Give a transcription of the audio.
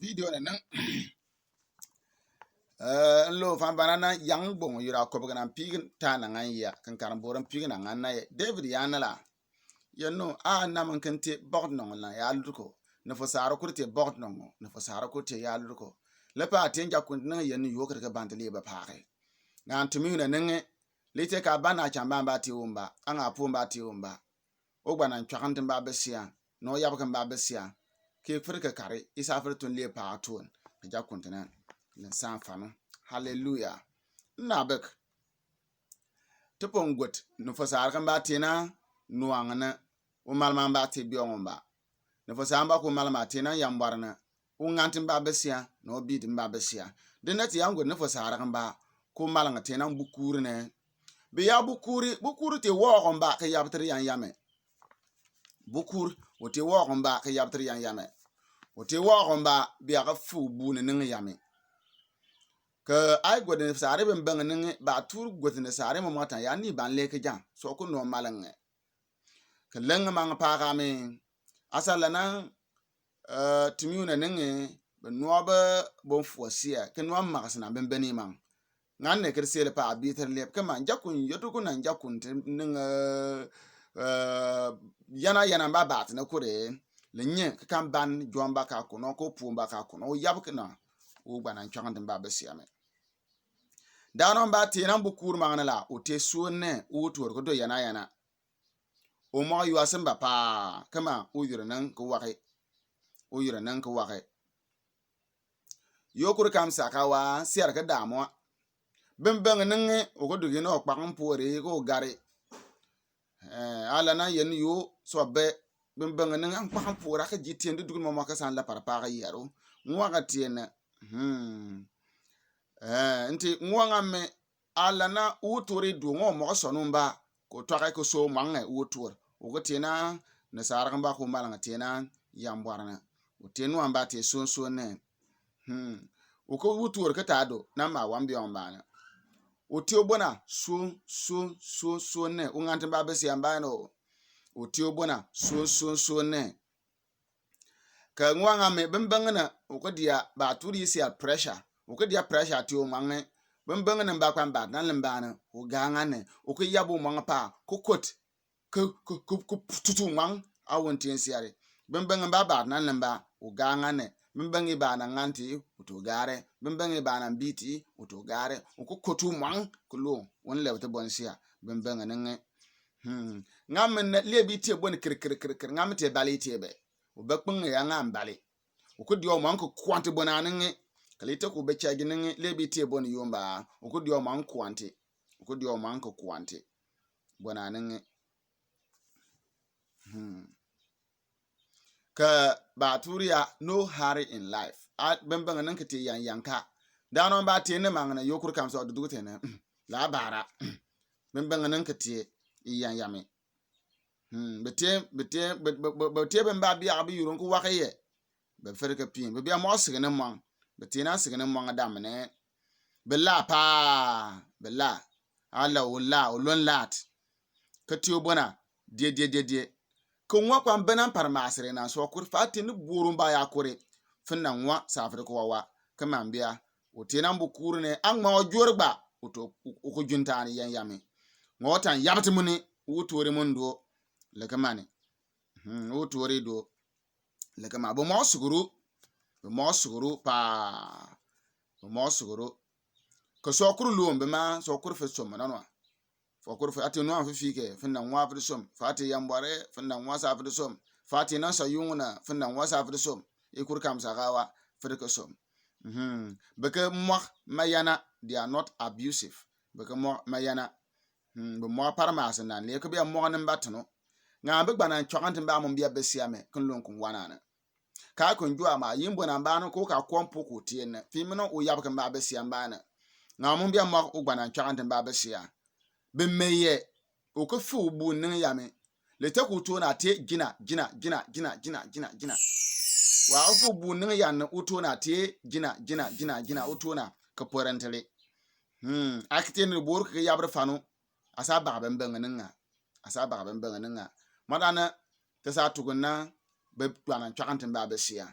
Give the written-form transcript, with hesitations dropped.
video na nan lo fan banana yang bong yura ko bgana pigin ta na ngan ya kan kan boran pigin na ngan na David ya na la yanno a na man kan te bord no la ya luko na fo saro ko te bord no na fo saro ko te ya luko le pa te nja kun na yanno yo ka ban le ba paare ngan tumi na nan le te ka bana chamba ba ti umba anga pu ba ti umba o gbana ntwakan tin ba besia no yab kan ba besia ke frika kare isa frutun le pa atun ja kuntina na san fanu hallelujah nabek tupon got no fasar kan ba tina nuangana o malman ba te biongomba no fasar ba ko malma tina yambarna o ngantin ba besia no bidin ba besia dinati yango no fasar kan ba ko malanga tina bukuri ne be ya bukuri te wo kon ba ka yabtri yan yame bukur o te wo kon ba ka yabtri yan yame o te wo kon ba biya ka fu bu ne ning yame ka ai godin sare ben bang ning ba tur godin sare mo mata ya ni ban le ka jan so ko no malange ka leng mang pa ga me asala na timiuna ning be no ba bon fosia ke no magasna ben beni mang ngan ne kersele pa biter le ka man jakun yoto ko nan jakun ning yana ba bat na kure le nye kan ban jomba ka kuno ko pumba ka kuno o yabkna o gbanan changandin ba besiame danon ba tinan bukur mangana la o te suone o tur ko do yana o mo yu asan ba pa kama o yuranan ko wake yokur kam sakawa siar ka damo bembeng ning o ko dugi no kpang pore ko gari ala na yen yo so be bembeng ning an kpang pora ka jitien du dugi mo ka san la parpa ga yaro ngwa tien nti ngwa me ala na uturi du ngo mo so numba ko to ka ko so mange utur o ko tiena na sargan ba ko malanga tiena yambwarna o tienu amba te so ne o ko utur ka tado na ma wambi on bana o ti obona so ne o ngante ba besi amba no o ti obona so ne ka ngwa me bembengna o ko dia ba turi si pressure o ko dia pressure ti o mange bembengna ba kwan ba nan lembana o ganga ne o ko yabo manga pa ko kot ko tutu mang awon tin siare bembengna ba nan lemba o ganga ne bembengi ba na nganti o to gare bembengi ba na biti o to gare o ko kotu mang ko lo won lewte bonsia bembenga ne ngam ne lebi tie bon kir ngam te bali tebe o bakpung ya ngam bali o ko dio man ko kwante bonane nge kalite ko becha gine lebi tie bon yomba o ko dio man kwante o ko dio man ko kwante bonane nge ka baturia no hurry in life at bembanga nan kete yanka danon ba te ne mangana yokur kam so dugute ne la bara bembanga nan kete yame bete bemba biya bi yurun ko wakaye be ferka pin be biya mo sigene mang bete na sigene mang damne bella pa bella ala wala olon lat kete obona die ko nwa kwa benan parmasire na so kur fati ni burun ba ya kure finna nwa safre ko wa kama mbia o tenan bu kurune an ma jorgba o to ko juntani yan yame ngotan yabti muni o tore mun do le kamane o tore do le kama bo mo suguru pa bo mo suguru ko so kur luombe ma so kur fe so mananwa fokur fa ati no an fike finna nwa afde som fati yambare finna nwa sa afde som fati nan sa yunguna finna nwa sa afde som e kur kam sa gawa frika som beke mo mayana they are not abusive beke mo mayana be mo parmas nan le ko be mo nan batno nga be gbana chwakantin ba mo bia besia me kun lon kun wanana ka kun jua ma yimbo nan ba no ko ka kompo ko tien fi mino o yab kan ba besia mbana nga mo bia mo o gbana chwakantin ba besia be meye o ko fu bu nin yame le te ku to na te gina wa fu bu nin yan o to na te gina o to na ka porantele akite ni bor ka yabre fanu asa ba ben ninga madana te sa tugunna be twana chakantin ba be sia